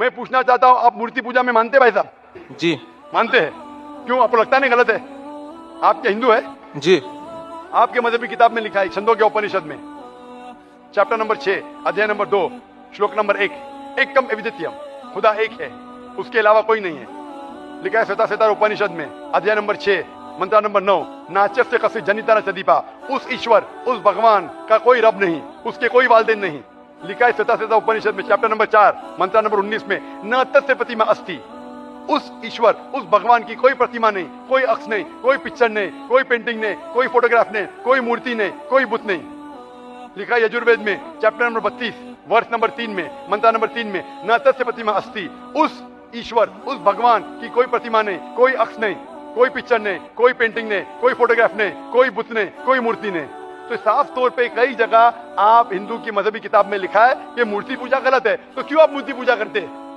मैं पूछना चाहता हूं, आप मूर्ति पूजा में मानते भाई साहब? जी मानते हैं? क्यों, आपको लगता नहीं गलत है? आप क्या हिंदू है? जी आपके मजहबी किताब में लिखा है, छंदों के उपनिषद में, चैप्टर नंबर 6, अध्याय नंबर 2, श्लोक नंबर 1, एकम अद्वितीयम, खुदा एक है, उसके अलावा कोई नहीं है। लिखा है श्वेताश्वेतार उपनिषद में, अध्याय नंबर 6, मंत्र नंबर 9, नाचस्य कस्य जनिता न चदीपा, उस ईश्वर, उस भगवान का कोई रब नहीं, उसके कोई वालदेन नहीं। लिखा है श्वेताश्वेतार उपनिषद में, चैप्टर नंबर 4, मंत्र नंबर 19 में, न तस्य प्रतिमा अस्ति, उस ईश्वर, उस भगवान की कोई प्रतिमा नहीं, कोई अक्ष नहीं, कोई पिक्चर नहीं, कोई पेंटिंग नहीं, कोई फोटोग्राफ नहीं, कोई मूर्ति नहीं, कोई बुत नहीं। लिखा है यजुर्वेद में, चैप्टर नंबर 32, वर्ष नंबर 3 में, मंत्र नंबर 3 में, न तस्य प्रतिमा अस्ति, उस ईश्वर, उस भगवान की कोई प्रतिमा नहीं, कोई अक्ष नहीं, कोई पिक्चर नहीं, कोई पेंटिंग नहीं, कोई फोटोग्राफ नहीं, कोई बुत नहीं, कोई मूर्ति नहीं। तो साफ तौर पे कई जगह आप हिंदू की मजहबी किताब में लिखा है कि मूर्ति पूजा गलत है, तो क्यों आप मूर्ति पूजा करते हैं?